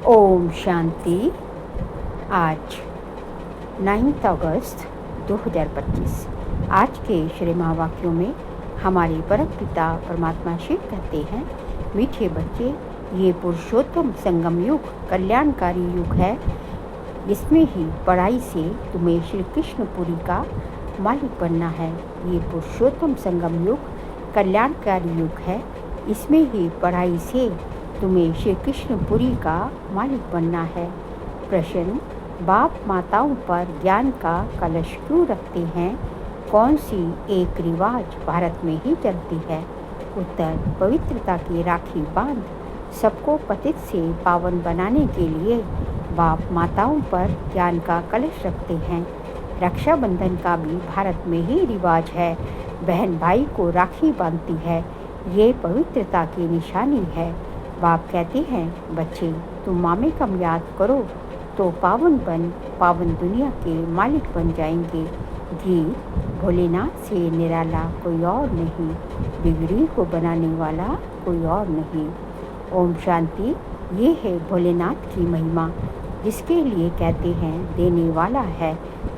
ओम शांति। आज 9 अगस्त 2025। आज के श्री महावाक्यों में हमारे परम पिता परमात्मा शिव कहते हैं, मीठे बच्चे, ये पुरुषोत्तम संगम युग कल्याणकारी युग है। इसमें ही पढ़ाई से तुम्हें श्री कृष्णपुरी का मालिक बनना है। ये पुरुषोत्तम संगम युग कल्याणकारी युग है। इसमें ही पढ़ाई से तुम्हें श्री कृष्णपुरी का मालिक बनना है। प्रश्न: बाप माताओं पर ज्ञान का कलश क्यों रखते हैं? कौन सी एक रिवाज भारत में ही चलती है? उत्तर: पवित्रता की राखी बांध सबको पतित से पावन बनाने के लिए बाप माताओं पर ज्ञान का कलश रखते हैं। रक्षाबंधन का भी भारत में ही रिवाज है। बहन भाई को राखी बांधती है। ये पवित्रता की निशानी है। बाप कहते हैं, बच्चे, तुम मामे कम याद करो तो पावन दुनिया के मालिक बन जाएंगे। गीत: भोलेनाथ से निराला कोई और नहीं, बिगड़ी को बनाने वाला कोई और नहीं। ओम शांति। ये है भोलेनाथ की महिमा, जिसके लिए कहते हैं देने वाला है।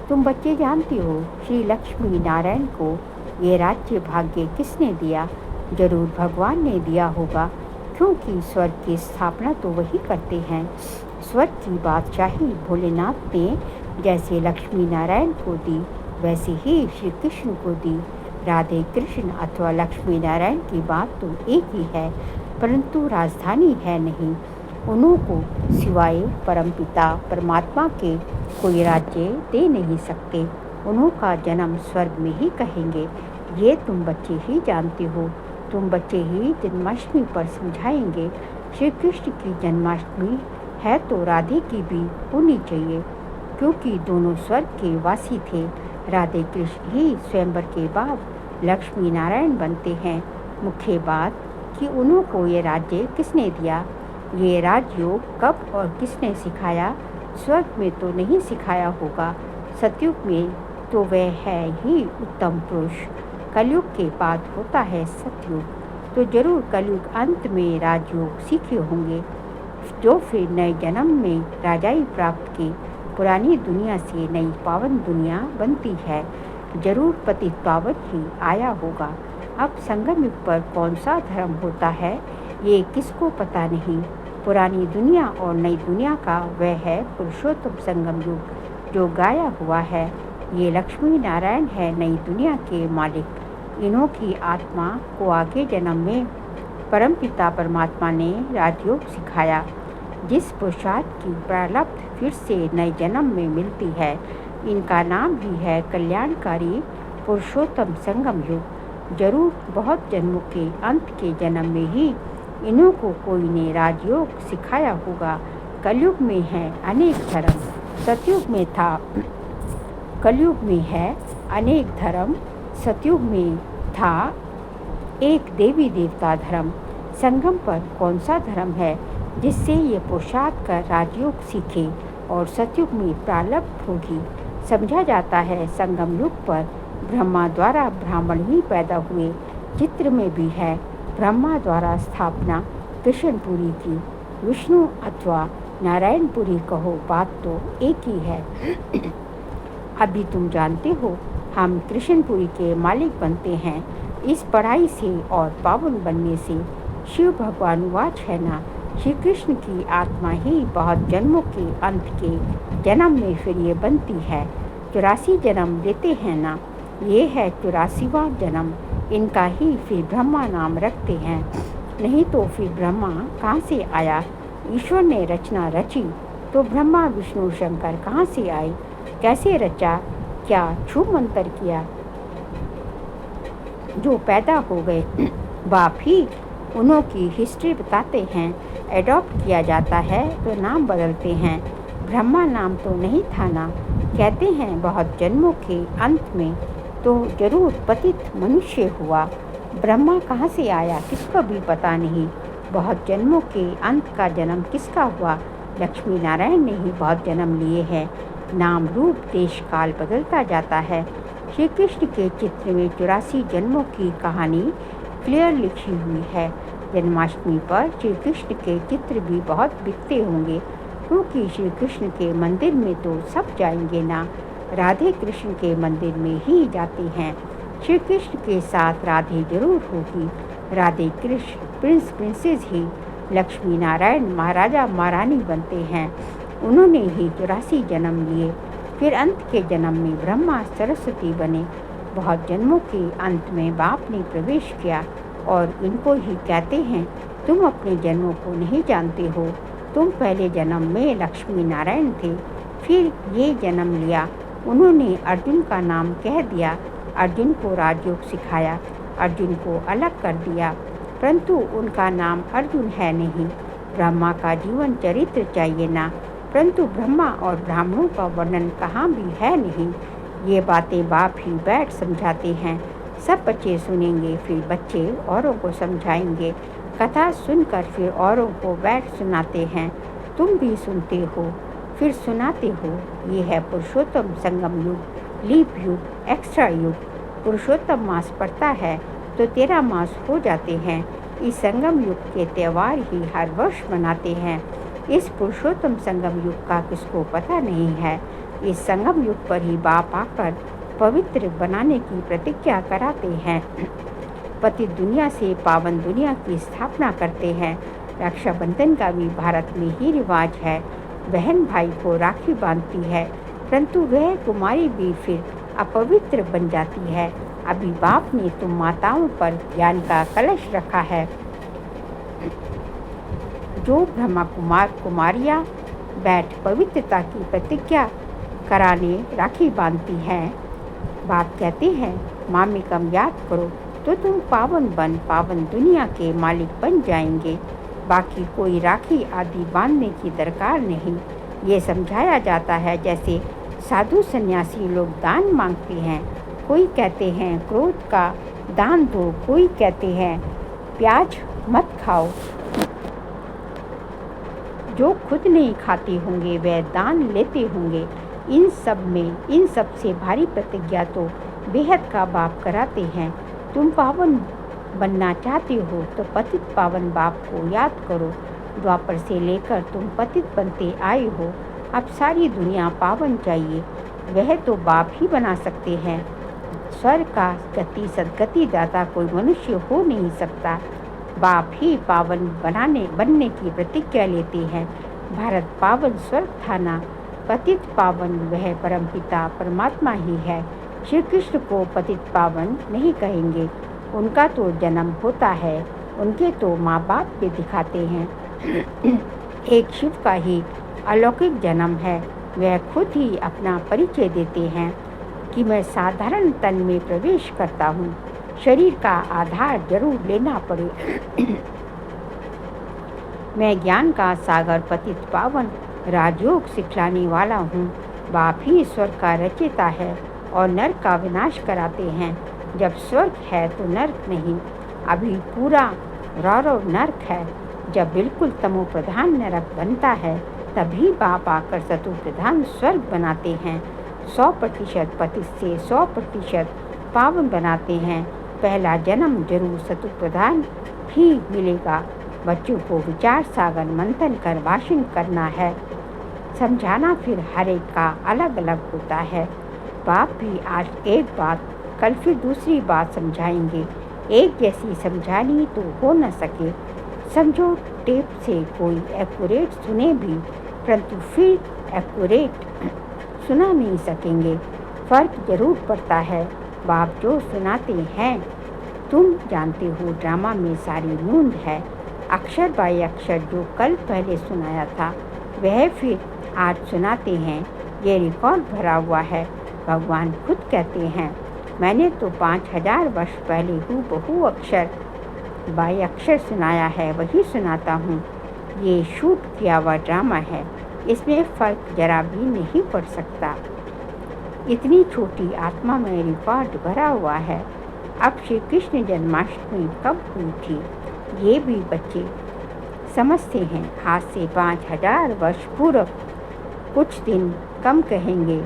तुम बच्चे जानते हो, श्री लक्ष्मी नारायण को ये राज्य भाग्य किसने दिया? जरूर भगवान ने दिया होगा, क्योंकि स्वर्ग की स्थापना तो वही करते हैं। स्वर्ग की बादशाही भोलेनाथ ने जैसे लक्ष्मी नारायण को दी, वैसे ही श्री कृष्ण को दी। राधे कृष्ण अथवा लक्ष्मी नारायण की बात तो एक ही है, परंतु राजधानी है नहीं। उन्हों को सिवाय परमपिता परमात्मा के कोई राज्य दे नहीं सकते। उन्हों का जन्म स्वर्ग में ही कहेंगे। ये तुम बच्चे ही जानते हो। तुम बच्चे ही जन्माष्टमी पर समझाएंगे। श्री कृष्ण की जन्माष्टमी है तो राधे की भी होनी चाहिए, क्योंकि दोनों स्वर्ग के वासी थे। राधे कृष्ण ही स्वयंवर के बाद लक्ष्मी नारायण बनते हैं। मुख्य बात कि उन्हों को ये राज्य किसने दिया, ये राजयोग कब और किसने सिखाया? स्वर्ग में तो नहीं सिखाया होगा, सतयुग में तो वह है ही उत्तम पुरुष। कलयुग के बाद होता है सतयुग, तो जरूर कलयुग अंत में राजयोग सीखे होंगे, जो फिर नए जन्म में राजाई प्राप्त की पुरानी दुनिया से नई पावन दुनिया बनती है। जरूर पतित पावन ही आया होगा। अब संगम युग पर कौन सा धर्म होता है, ये किसको पता नहीं। पुरानी दुनिया और नई दुनिया का वह है पुरुषोत्तम संगम युग जो गाया हुआ है। ये लक्ष्मी नारायण है नई दुनिया के मालिक। इन्हों की आत्मा को आगे जन्म में परमपिता परमात्मा ने राजयोग सिखाया, जिस पुरुषार्थ की प्रारब्ध फिर से नए जन्म में मिलती है। इनका नाम भी है कल्याणकारी पुरुषोत्तम संगम युग। जरूर बहुत जन्मों के अंत के जन्म में ही इन्हों को कोई ने राजयोग सिखाया होगा। कलयुग में है अनेक धर्म, सतयुग में था। कलयुग में है अनेक धर्म, सतयुग में था एक देवी देवता धर्म। संगम पर कौन सा धर्म है जिससे ये पुरुषार्थ कर राजयोग सीखे और सतयुग में प्रारब्ध होगी? समझा जाता है संगम युग पर ब्रह्मा द्वारा ब्राह्मण ही पैदा हुए। चित्र में भी है ब्रह्मा द्वारा स्थापना कृष्णपुरी की। विष्णु अथवा नारायणपुरी कहो, बात तो एक ही है। अभी तुम जानते हो, हम कृष्णपुरी के मालिक बनते हैं इस पढ़ाई से और पावन बनने से। शिव भगवान वाच है ना, श्री कृष्ण की आत्मा ही बहुत जन्मों के अंत के जन्म में फिर ये बनती है। 84 जन्म लेते हैं ना, ये है 84वां जन्म। इनका ही फिर ब्रह्मा नाम रखते हैं। नहीं तो फिर ब्रह्मा कहाँ से आया? ईश्वर ने रचना रची तो ब्रह्मा विष्णु शंकर कहाँ से आए? कैसे रचा? क्या छू मंतर किया जो पैदा हो गए? बाप ही उन्हों की हिस्ट्री बताते हैं। एडॉप्ट किया जाता है तो नाम बदलते हैं। ब्रह्मा नाम तो नहीं था ना। कहते हैं बहुत जन्मों के अंत में तो जरूर पतित मनुष्य हुआ। ब्रह्मा कहाँ से आया किसको भी पता नहीं। बहुत जन्मों के अंत का जन्म किसका हुआ? लक्ष्मी नारायण ने ही बहुत जन्म लिए हैं। नाम रूप देश काल बदलता जाता है। श्री कृष्ण के चित्र में 84 जन्मों की कहानी क्लियर लिखी हुई है। जन्माष्टमी पर श्री कृष्ण के चित्र भी बहुत बिकते होंगे। क्योंकि श्री कृष्ण के मंदिर में तो सब जाएंगे ना, राधे कृष्ण के मंदिर में ही जाते हैं। श्री कृष्ण के साथ राधे जरूर होगी। राधे कृष्ण प्रिंस प्रिंसेस ही लक्ष्मी नारायण महाराजा महारानी बनते हैं। उन्होंने ही 84 जन्म लिए, फिर अंत के जन्म में ब्रह्मा सरस्वती बने। बहुत जन्मों के अंत में बाप ने प्रवेश किया और इनको ही कहते हैं, तुम अपने जन्मों को नहीं जानते हो। तुम पहले जन्म में लक्ष्मी नारायण थे, फिर ये जन्म लिया। उन्होंने अर्जुन का नाम कह दिया, अर्जुन को राजयोग सिखाया, अर्जुन को अलग कर दिया, परंतु उनका नाम अर्जुन है नहीं। ब्रह्मा का जीवन चरित्र चाहिए ना, परंतु ब्रह्मा और ब्राह्मणों का वर्णन कहाँ भी है नहीं। ये बातें बाप ही बैठ समझाते हैं। सब बच्चे सुनेंगे, फिर बच्चे औरों को समझाएंगे। कथा सुनकर फिर औरों को बैठ सुनाते हैं। तुम भी सुनते हो, फिर सुनाते हो। ये है पुरुषोत्तम संगम युग, लीप युग, एक्स्ट्रा युग। पुरुषोत्तम मास पड़ता है तो 13 मास हो जाते हैं। इस संगम युग के त्यौहार ही हर वर्ष मनाते हैं। इस पुरुषोत्तम संगम युग का किसको पता नहीं है। इस संगम युग पर ही बाप आकर पवित्र बनाने की प्रतिज्ञा कराते हैं। पतित दुनिया से पावन दुनिया की स्थापना करते हैं। रक्षाबंधन का भी भारत में ही रिवाज है। बहन भाई को राखी बांधती है, परंतु वह कुमारी भी फिर अपवित्र बन जाती है। अभी बाप ने तुम माताओं पर ज्ञान का कलश रखा है। जो ब्रह्मा कुमारियाँ बैठ पवित्रता की प्रतिज्ञा कराने राखी बांधती हैं, बाप कहते हैं मामिकम याद करो तो तुम पावन दुनिया के मालिक बन जाएंगे। बाकी कोई राखी आदि बांधने की दरकार नहीं। ये समझाया जाता है जैसे साधु सन्यासी लोग दान मांगते हैं। कोई कहते हैं क्रोध का दान दो, कोई कहते हैं प्याज मत खाओ। जो खुद नहीं खाते होंगे वह दान लेते होंगे। इन सब से भारी प्रतिज्ञा तो बेहद का बाप कराते हैं। तुम पावन बनना चाहते हो तो पतित पावन बाप को याद करो। द्वापर से लेकर तुम पतित बनते आए हो। अब सारी दुनिया पावन चाहिए, वह तो बाप ही बना सकते हैं। स्वर्ग का गति सदगति दाता कोई मनुष्य हो नहीं सकता। बाप ही पावन बनने की प्रतिज्ञा लेते हैं। भारत पावन स्वर्ग था ना, पतित पावन वह परमपिता परमात्मा ही है। श्री कृष्ण को पतित पावन नहीं कहेंगे, उनका तो जन्म होता है, उनके तो माँ बाप भी दिखाते हैं। एक शिव का ही अलौकिक जन्म है। वह खुद ही अपना परिचय देते हैं कि मैं साधारण तन में प्रवेश करता हूँ, शरीर का आधार जरूर लेना पड़े। मैं ज्ञान का सागर पतित पावन राजयोग सिखलाने वाला हूँ। बाप ही स्वर्ग का रचयिता है और नरक का विनाश कराते हैं। जब स्वर्ग है तो नरक नहीं, अभी पूरा रौरव नरक है। जब बिल्कुल तमो प्रधान नरक बनता है तभी बाप आकर सतो प्रधान स्वर्ग बनाते हैं। 100% पतित से 100% पावन बनाते हैं। पहला जन्म जरूर सतो प्रधान ही मिलेगा। बच्चों को विचार सागर मंथन कर भाषण करना है, समझाना फिर हर एक का अलग अलग होता है। बाप भी आज एक बात कल फिर दूसरी बात समझाएंगे। एक जैसी समझानी तो हो न सके। समझो टेप से कोई एक्यूरेट सुने भी, परंतु फिर एक्यूरेट सुना नहीं सकेंगे। फर्क जरूर पड़ता है। बाप जो सुनाते हैं तुम जानते हो, ड्रामा में सारी नूंद है। अक्षर बाय अक्षर जो कल पहले सुनाया था वह फिर आज सुनाते हैं। ये रिकॉर्ड भरा हुआ है। भगवान खुद कहते हैं मैंने तो 5000 वर्ष पहले हूबहू अक्षर बाय अक्षर सुनाया है, वही सुनाता हूँ। ये शूट किया हुआ ड्रामा है, इसमें फ़र्क जरा भी नहीं पड़ सकता। इतनी छोटी आत्मा में रिकॉर्ड भरा हुआ है। अब श्री कृष्ण जन्माष्टमी कब हुई थी ये भी बच्चे समझते हैं। आज से 5000 वर्ष पूर्व। कुछ दिन कम कहेंगे,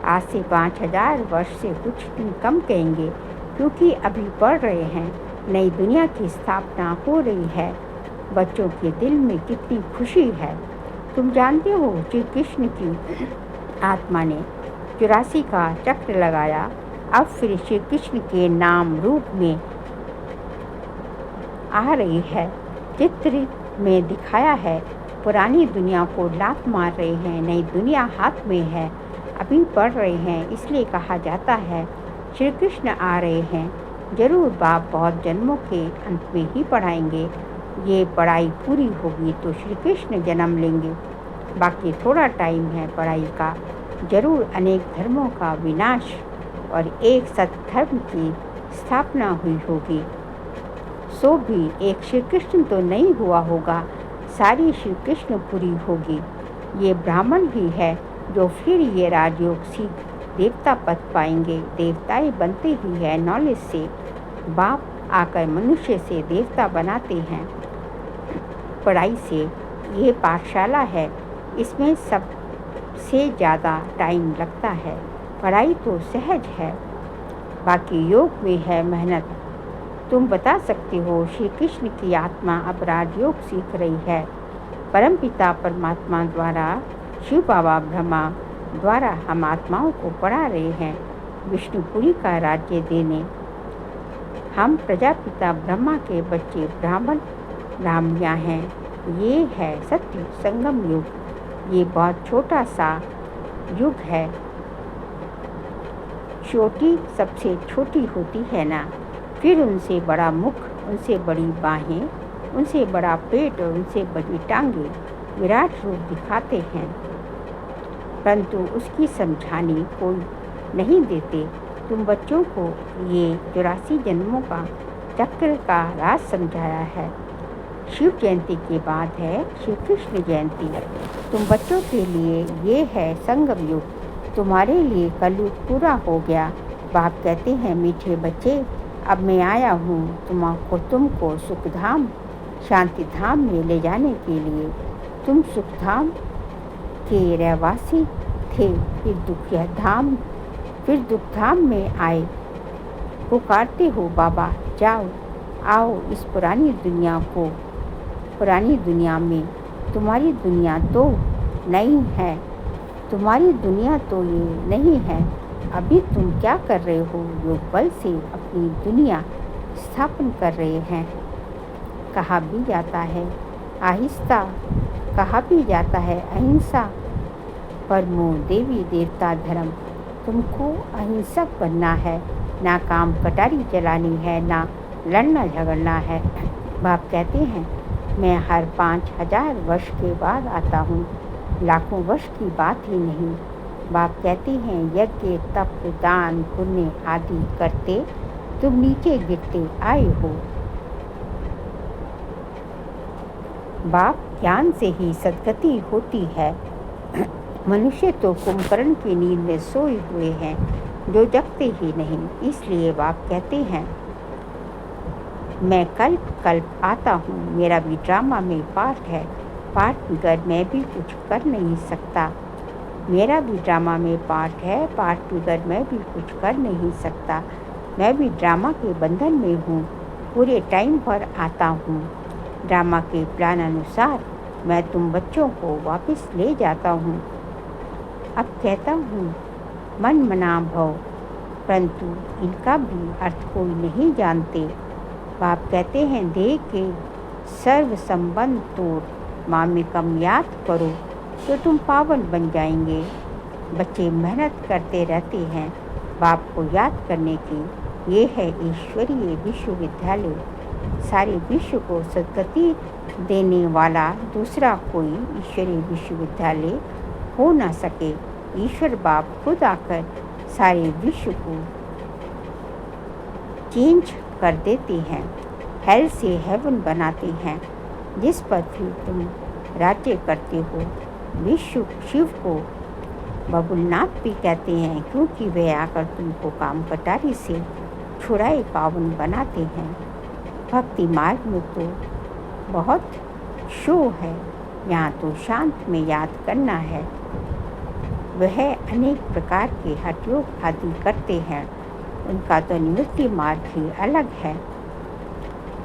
आज से 5000 वर्ष से कुछ दिन कम कहेंगे, क्योंकि अभी पढ़ रहे हैं। नई दुनिया की स्थापना हो रही है। बच्चों के दिल में कितनी खुशी है। तुम जानते हो श्री कृष्ण की आत्मा ने 84 का चक्र लगाया। अब फिर श्री कृष्ण के नाम रूप में आ रही है। चित्र में दिखाया है। पुरानी दुनिया को लात मार रहे हैं, नई दुनिया हाथ में है। अभी पढ़ रहे हैं, इसलिए कहा जाता है श्री कृष्ण आ रहे हैं। जरूर बाप बहुत जन्मों के अंत में ही पढ़ाएंगे। ये पढ़ाई पूरी होगी तो श्री कृष्ण जन्म लेंगे। बाकी थोड़ा टाइम है पढ़ाई का। जरूर अनेक धर्मों का विनाश और एक सत्धर्म की स्थापना हुई होगी। सो भी एक श्री कृष्ण तो नहीं हुआ होगा, सारी श्री कृष्ण पूरी होगी। ये ब्राह्मण ही है जो फिर ये राजयोग सीख देवता पद पाएंगे। देवताएं बनते ही है नॉलेज से। बाप आकर मनुष्य से देवता बनाते हैं पढ़ाई से। ये पाठशाला है, इसमें सबसे ज़्यादा टाइम लगता है। पढ़ाई तो सहज है, बाकी योग में है मेहनत। तुम बता सकते हो श्री कृष्ण की आत्मा अब राजयोग सीख रही है। परमपिता परमात्मा द्वारा, शिव बाबा ब्रह्मा द्वारा हम आत्माओं को पढ़ा रहे हैं विष्णुपुरी का राज्य देने। हम प्रजापिता ब्रह्मा के बच्चे ब्राह्मण ब्राह्मणियाँ हैं। ये है सत्य संगम युग। ये बहुत छोटा सा युग है। चोटी सबसे छोटी होती है ना, फिर उनसे बड़ा मुख, उनसे बड़ी बाहें, उनसे बड़ा पेट और उनसे बड़ी टांगे विराट रूप दिखाते हैं, परंतु उसकी समझाने कोई नहीं देते। तुम बच्चों को ये 84 जन्मों का चक्र का राज समझाया है। शिव जयंती के बाद है श्री कृष्ण जयंती। तुम बच्चों के लिए ये है संगम युग। तुम्हारे लिए कलयुग पूरा हो गया। बाप कहते हैं मीठे बच्चे, अब मैं आया हूँ तुमको सुखधाम शांति धाम में ले जाने के लिए। तुम सुखधाम के रहवासी थे, फिर दुखधाम में आए। पुकारते हो बाबा जाओ, आओ इस पुरानी दुनिया में। तुम्हारी दुनिया तो नहीं है, तुम्हारी दुनिया तो ये नहीं है। अभी तुम क्या कर रहे हो? योग बल से अपनी दुनिया स्थापन कर रहे हैं। कहा भी जाता है आहिस्ता, कहा भी जाता है अहिंसा परमो देवी देवता धर्म। तुमको अहिंसक बनना है, ना काम कटारी चलानी है, ना लड़ना झगड़ना है। बाप कहते हैं मैं हर 5000 वर्ष के बाद आता हूँ, लाखों वर्ष की बात ही नहीं। बाप कहते हैं यज्ञ तप दान पुण्य आदि करते तुम नीचे गिरते आए हो। बाप ज्ञान से ही सद्गति होती है। मनुष्य तो कुंभकर्ण की नींद में सोए हुए हैं, जो जगते ही नहीं। इसलिए बाप कहते हैं मैं कल्प कल्प आता हूँ। मेरा भी ड्रामा में पार्ट है, पार्ट बगैर मैं भी कुछ कर नहीं सकता। मेरा भी ड्रामा में पार्ट है, पार्ट बगैर मैं भी कुछ कर नहीं सकता। मैं भी ड्रामा के बंधन में हूँ, पूरे टाइम पर आता हूँ। ड्रामा के प्लान अनुसार मैं तुम बच्चों को वापस ले जाता हूँ। अब कहता हूँ मन मना भव, परंतु इनका भी अर्थ कोई नहीं जानते। बाप कहते हैं देह के सर्व संबंध तोड़ मामिकम याद करो तो तुम पावन बन जाएंगे। बच्चे मेहनत करते रहते हैं बाप को याद करने की। ये है ईश्वरीय विश्वविद्यालय। सारे विश्व को सद्गति देने वाला दूसरा कोई ईश्वरीय विश्वविद्यालय हो ना सके। ईश्वर बाप खुद आकर सारे विश्व को चेंज कर देते हैं, हेल से हेवन बनाते हैं। जिस पर भी तुम राज्य करते हो, विश्व शिव को बबुलनाथ भी कहते हैं, क्योंकि वे आकर तुमको काम कटारी से छुड़ाए पावन बनाते हैं। भक्ति मार्ग में तो बहुत शो है, यहाँ तो शांत में याद करना है। वह अनेक प्रकार के हठयोग आदि करते हैं, उनका तो निवृत्ति मार्ग ही अलग है।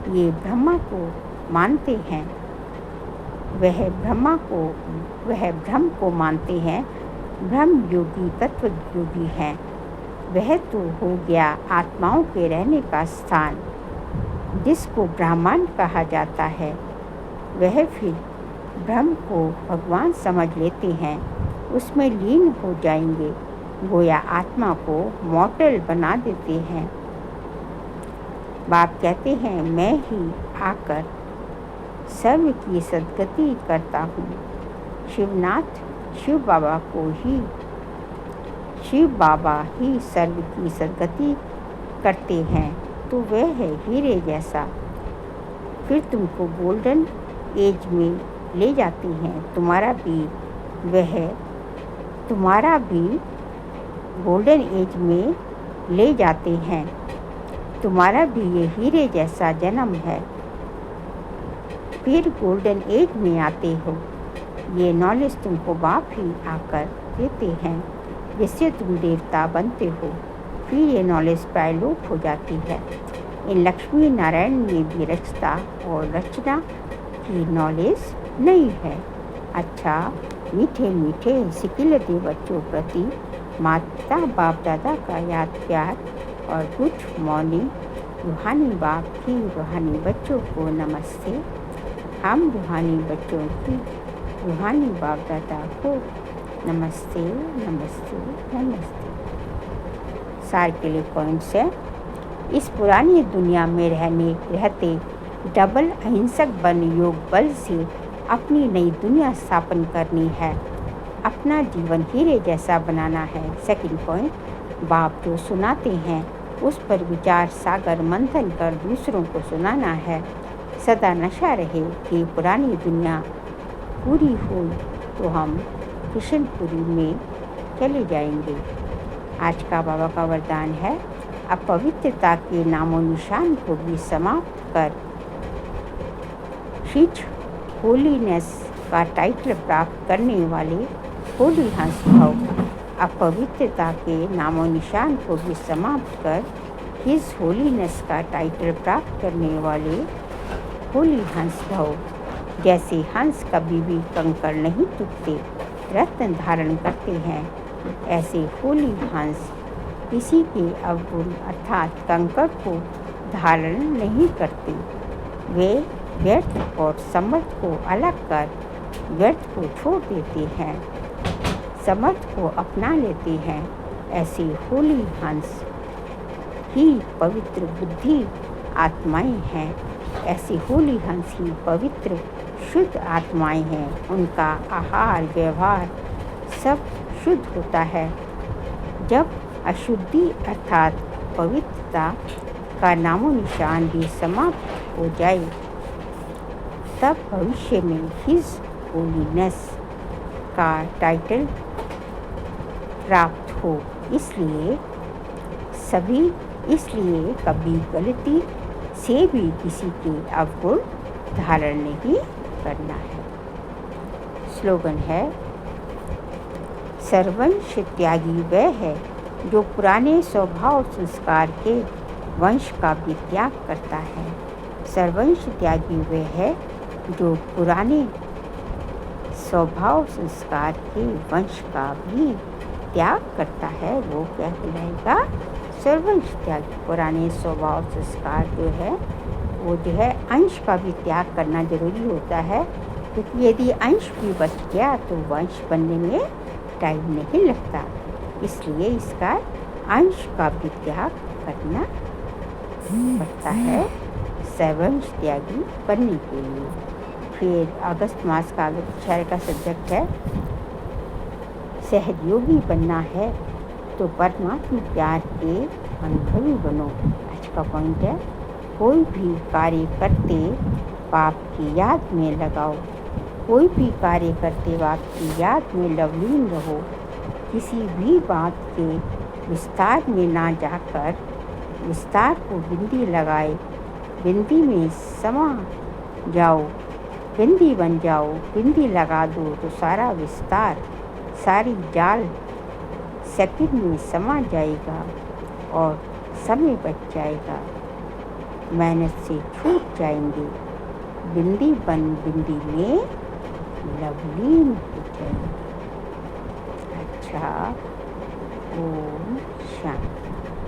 ये ब्रह्मा को मानते हैं, वह ब्रह्म को मानते हैं। ब्रह्म योगी तत्व योगी हैं। वह तो हो गया आत्माओं के रहने का स्थान, जिसको ब्रह्मांड कहा जाता है। वह फिर ब्रह्म को भगवान समझ लेते हैं, उसमें लीन हो जाएंगे, गोया आत्मा को मॉर्टल बना देते हैं। बाप कहते हैं, मैं ही आकर सर्व की सद्गति करता हूँ। शिव बाबा ही सर्व की सद्गति करते हैं, तो वह है हीरे जैसा। फिर तुमको गोल्डन एज में ले जाते हैं। तुम्हारा भी गोल्डन एज में ले जाते हैं। तुम्हारा भी ये हीरे जैसा जन्म है। फिर गोल्डन एज में आते हो। ये नॉलेज तुमको बाप ही आकर देते हैं, जिससे तुम देवता बनते हो। फिर ये नॉलेज प्रायलोप हो जाती है। इन लक्ष्मी नारायण में भी रचता और रचना की नॉलेज नहीं है। अच्छा, मीठे मीठे सिकिलते बच्चों प्रति माता बाप दादा का याद प्यार और गुड मॉर्निंग। रूहानी बाप की रूहानी बच्चों को नमस्ते। हम रूहानी बच्चों की रूहानी बाप दादा को नमस्ते नमस्ते नमस्ते। सार के लिए पॉइंट्स है। इस पुरानी दुनिया में रहते डबल अहिंसक बन योग बल से अपनी नई दुनिया स्थापन करनी है। अपना जीवन हीरे जैसा बनाना है। सेकंड पॉइंट, बाप जो सुनाते हैं उस पर विचार सागर मंथन कर दूसरों को सुनाना है। सदा नशा रहे कि पुरानी दुनिया पूरी हो तो हम कृष्णपुरी में चले जाएंगे। आज का बाबा का वरदान है, अपवित्रता के नामो निशान को भी समाप्त कर शीच होलीनेस का टाइटल प्राप्त करने वाले होली हंस भव। अपवित्रता के नामो निशान को भी समाप्त कर हिज होलीनेस का टाइटल प्राप्त करने वाले होली हंस भव। जैसे हंस कभी भी कंकड़ नहीं टूटते, रत्न धारण करते हैं, ऐसे होली हंस किसी के अवगुण अर्थात कंकड़ को धारण नहीं करते। वे व्यर्थ और समर्थ को अलग कर व्यर्थ को छोड़ देते हैं, समर्थ को अपना लेते हैं। ऐसे होली हंस ही पवित्र बुद्धि आत्माएं हैं। ऐसे होली हंस ही पवित्र शुद्ध आत्माएं हैं। उनका आहार व्यवहार सब शुद्ध होता है। जब अशुद्धि अर्थात पवित्रता का नामो निशान भी समाप्त हो जाए, तब भविष्य में हिज होलीनेस का टाइटल प्राप्त हो। इसलिए कभी गलती से भी किसी के अवगुण धारण नहीं करना है। स्लोगन है, सर्वंश त्यागी वह है जो पुराने स्वभाव संस्कार के वंश का भी त्याग करता है। सर्वंश त्यागी वह है जो पुराने स्वभाव संस्कार के वंश का भी त्याग करता है। वो क्या कहलाएगा? सर्वंश त्यागी। पुराने स्वभाव संस्कार जो है वो जो है अंश का भी त्याग करना जरूरी होता है, क्योंकि यदि अंश भी बच गया तो वंश बनने में टाइम नहीं लगता। इसलिए इसका अंश का भी त्याग करना पड़ता है सर्वंश त्यागी बनने के लिए। फिर अगस्त मास का विचार का सब्जेक्ट है, सहयोगी बनना है तो परमात्मा प्यार के अनुभवी बनो। आज का पॉइंट है, कोई भी कार्य करते बाप की याद में लगाओ। कोई भी कार्य करते बाप की याद में लवलीन रहो। किसी भी बात के विस्तार में ना जाकर विस्तार को बिंदी लगाए, बिंदी में समा जाओ, बिंदी बन जाओ। बिंदी लगा दो तो सारा विस्तार, सारी जाल सेकंड में समा जाएगा और समय बच जाएगा, मेहनत से छूट जाएंगे। बिंदी बन बिंदी में लवलीन हो जाएंगे। अच्छा, ओम शांति।